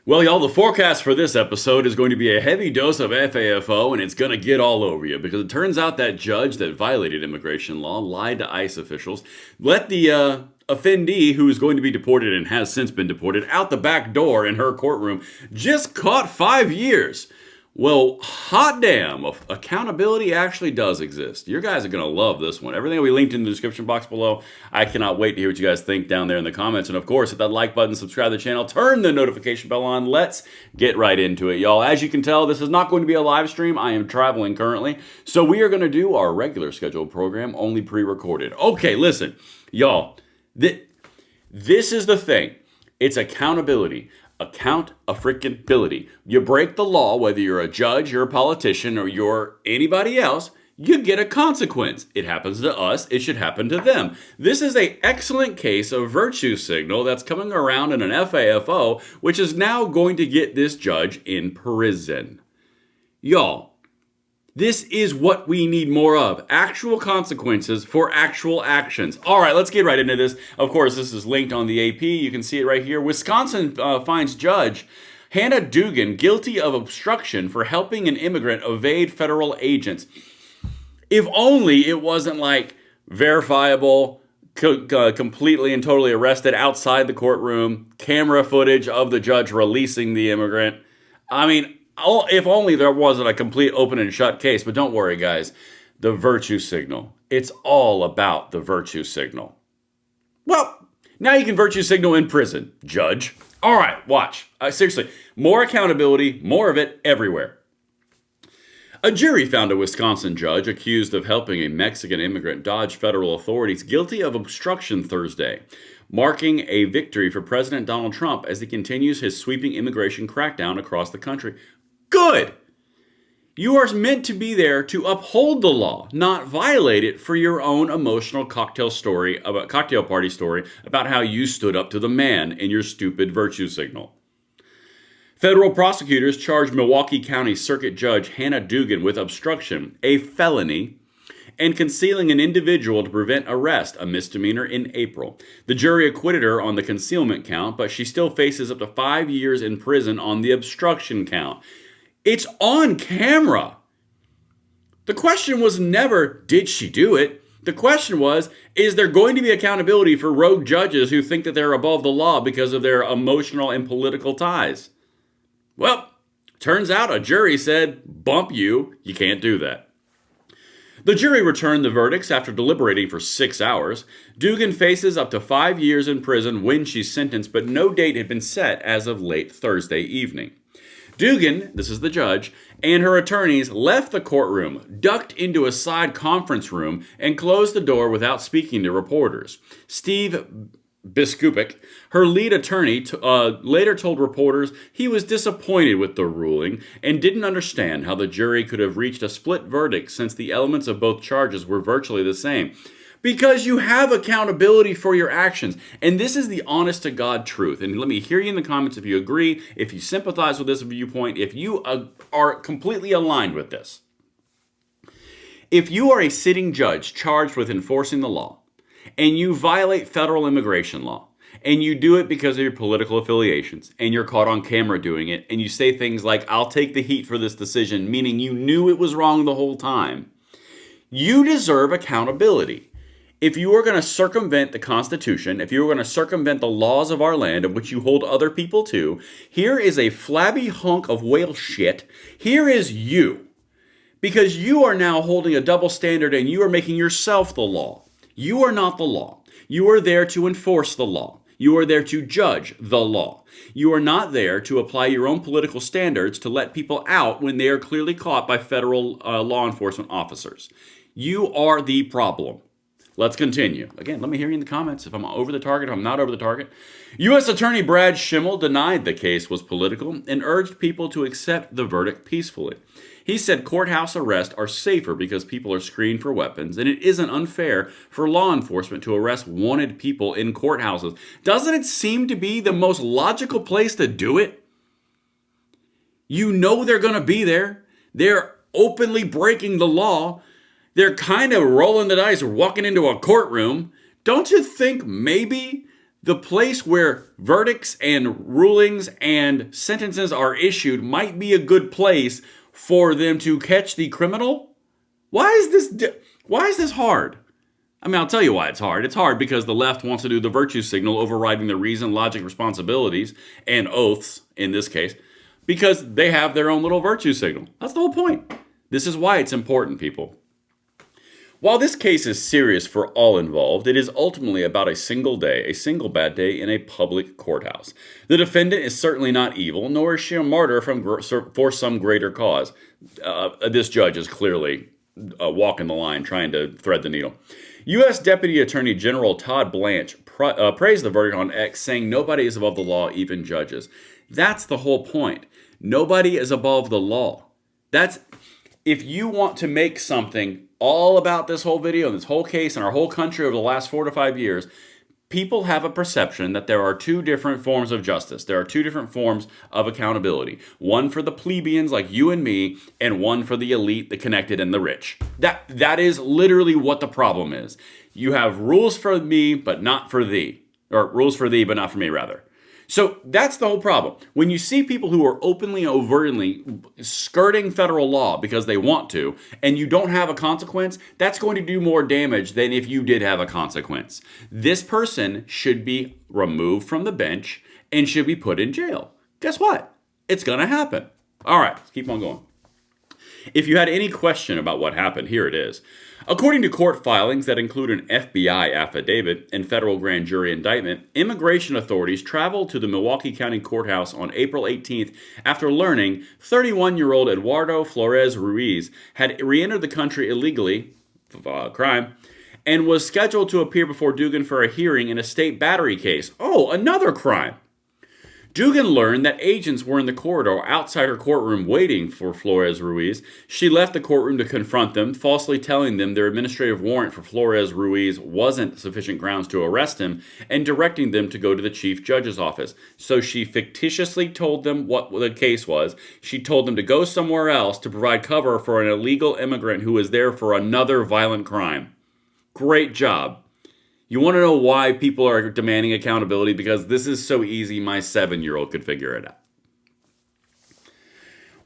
Well, y'all, the forecast for this episode is going to be a heavy dose of FAFO, and it's going to get all over you because it turns out that judge that violated immigration law lied to ICE officials, let the offendee, who is going to be deported and has since been deported, out the back door in her courtroom, just caught 5 years. Well, hot damn, accountability actually does exist. You guys are going to love this one. Everything will be linked in the description box below. I cannot wait to hear what you guys think down there in the comments. And of course, hit that like button, subscribe to the channel, turn the notification bell on. Let's get right into it, y'all. As you can tell, this is not going to be a live stream. I am traveling currently. So we are going to do our regular scheduled program, only pre-recorded. Okay, listen, y'all, this is the thing. It's accountability. Account-a-freaking-ability. You break the law, whether you're a judge, you're a politician, or you're anybody else, you get a consequence. It happens to us, it should happen to them. This is an excellent case of virtue signal that's coming around in an FAFO, which is now going to get this judge in prison. Y'all, this is what we need more of. Actual consequences for actual actions. All right, let's get right into this. Of course, this is linked on the AP. You can see it right here. Wisconsin finds Judge Hannah Dugan guilty of obstruction for helping an immigrant evade federal agents. If only it wasn't like verifiable, completely and totally arrested outside the courtroom, camera footage of the judge releasing the immigrant. I mean, if only there wasn't a complete open and shut case. But don't worry, guys. The virtue signal. It's all about the virtue signal. Well, now you can virtue signal in prison, Judge. All right, watch. Seriously, more accountability, more of it everywhere. A jury found a Wisconsin judge accused of helping a Mexican immigrant dodge federal authorities guilty of obstruction Thursday, marking a victory for President Donald Trump as he continues his sweeping immigration crackdown across the country. Good! You are meant to be there to uphold the law, not violate it for your own emotional cocktail party story about how you stood up to the man in your stupid virtue signal. Federal prosecutors charged Milwaukee County Circuit Judge Hannah Dugan with obstruction, a felony, and concealing an individual to prevent arrest, a misdemeanor, in April. The jury acquitted her on the concealment count, but she still faces up to 5 years in prison on the obstruction count. It's on camera. The question was never, did she do it? The question was, is there going to be accountability for rogue judges who think that they're above the law because of their emotional and political ties? Well, turns out a jury said, bump you can't do that. The jury returned the verdicts after deliberating for 6 hours. Dugan faces up to 5 years in prison when she's sentenced, but no date had been set as of late Thursday evening. Dugan, this is the judge, and her attorneys left the courtroom, ducked into a side conference room, and closed the door without speaking to reporters. Steve Biskupik, her lead attorney, later told reporters he was disappointed with the ruling and didn't understand how the jury could have reached a split verdict since the elements of both charges were virtually the same. Because you have accountability for your actions. And this is the honest-to-God truth. And let me hear you in the comments if you agree, if you sympathize with this viewpoint, if you are completely aligned with this. If you are a sitting judge charged with enforcing the law, and you violate federal immigration law, and you do it because of your political affiliations, and you're caught on camera doing it, and you say things like, I'll take the heat for this decision, meaning you knew it was wrong the whole time, you deserve accountability. If you are going to circumvent the Constitution, if you are going to circumvent the laws of our land, of which you hold other people to, here is a flabby hunk of whale shit. Here is you. Because you are now holding a double standard and you are making yourself the law. You are not the law. You are there to enforce the law. You are there to judge the law. You are not there to apply your own political standards to let people out when they are clearly caught by federal law enforcement officers. You are the problem. Let's continue. Again, let me hear you in the comments if I'm over the target, if I'm not over the target. U.S. Attorney Brad Schimmel denied the case was political and urged people to accept the verdict peacefully. He said courthouse arrests are safer because people are screened for weapons, and it isn't unfair for law enforcement to arrest wanted people in courthouses. Doesn't it seem to be the most logical place to do it? You know they're going to be there. They're openly breaking the law. They're kind of rolling the dice, walking into a courtroom. Don't you think maybe The place where verdicts and rulings and sentences are issued might be a good place for them to catch the criminal. Why is this hard? I mean, I'll tell you why it's hard. It's hard because the left wants to do the virtue signal, overriding the reason, logic, responsibilities, and oaths in this case, because they have their own little virtue signal. That's the whole point. This is why it's important, people. While this case is serious for all involved, it is ultimately about a single day, a single bad day in a public courthouse. The defendant is certainly not evil, nor is she a martyr for some greater cause. This judge is clearly walking the line, trying to thread the needle. U.S. Deputy Attorney General Todd Blanche praised the verdict on X, saying nobody is above the law, even judges. That's the whole point. Nobody is above the law. If you want to make something all about this whole video and this whole case and our whole country over the last 4 to 5 years, people have a perception that there are two different forms of justice. There are two different forms of accountability. One for the plebeians like you and me, and one for the elite, the connected, and the rich. That is literally what the problem is. You have rules for me, but not for thee. Or rules for thee, but not for me, rather. So that's the whole problem. When you see people who are openly, overtly skirting federal law because they want to, and you don't have a consequence, that's going to do more damage than if you did have a consequence. This person should be removed from the bench and should be put in jail. Guess what? It's going to happen. All right, let's keep on going. If you had any question about what happened, here it is. According to court filings that include an FBI affidavit and federal grand jury indictment, immigration authorities traveled to the Milwaukee County Courthouse on April 18th after learning 31-year-old Eduardo Flores Ruiz had re-entered the country illegally, crime, and was scheduled to appear before Dugan for a hearing in a state battery case. Oh, another crime. Dugan learned that agents were in the corridor outside her courtroom waiting for Flores Ruiz. She left the courtroom to confront them, falsely telling them their administrative warrant for Flores Ruiz wasn't sufficient grounds to arrest him, and directing them to go to the chief judge's office. So she fictitiously told them what the case was. She told them to go somewhere else to provide cover for an illegal immigrant who was there for another violent crime. Great job. You want to know why people are demanding accountability? Because this is so easy, my 7-year-old could figure it out.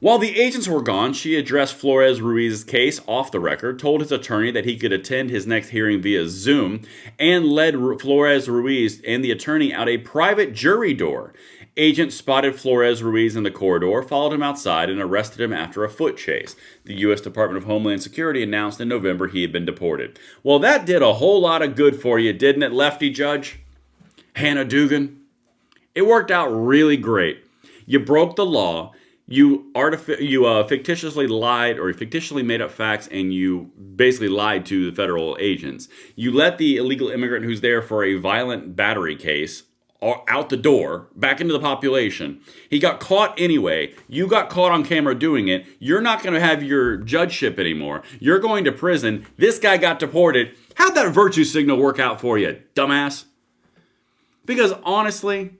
While the agents were gone, she addressed Flores Ruiz's case off the record, told his attorney that he could attend his next hearing via Zoom, and led Flores Ruiz and the attorney out a private jury door. Agents spotted Flores Ruiz in the corridor, followed him outside, and arrested him after a foot chase. The U.S. Department of Homeland Security announced in November he had been deported. Well, that did a whole lot of good for you, didn't it, lefty judge? Hannah Dugan? It worked out really great. You broke the law. You fictitiously lied or fictitiously made up facts, and you basically lied to the federal agents. You let the illegal immigrant who's there for a violent battery case out the door, back into the population. He got caught anyway. You got caught on camera doing it. You're not going to have your judgeship anymore. You're going to prison. This guy got deported. How'd that virtue signal work out for you, dumbass? Because honestly,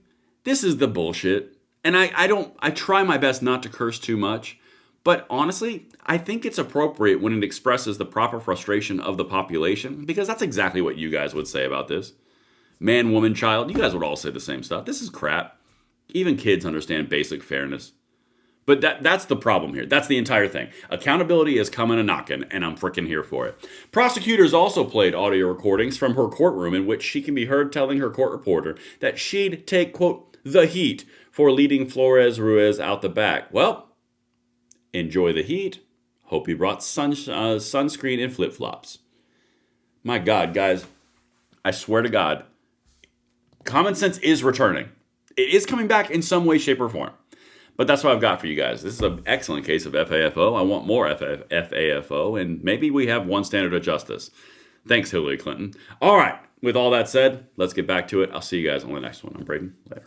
this is the bullshit. And I try my best not to curse too much. But honestly, I think it's appropriate when it expresses the proper frustration of the population, because that's exactly what you guys would say about this. Man, woman, child, you guys would all say the same stuff. This is crap. Even kids understand basic fairness. But that's the problem here. That's the entire thing. Accountability is coming a knocking, and I'm freaking here for it. Prosecutors also played audio recordings from her courtroom in which she can be heard telling her court reporter that she'd take, quote, the heat for leading Flores Ruiz out the back. Well, enjoy the heat. Hope you brought sunscreen and flip-flops. My God, guys, I swear to God, common sense is returning. It is coming back in some way, shape, or form. But that's what I've got for you guys. This is an excellent case of FAFO. I want more FAFO, and maybe we have one standard of justice. Thanks, Hillary Clinton. All right, with all that said, let's get back to it. I'll see you guys on the next one. I'm Braden. Later.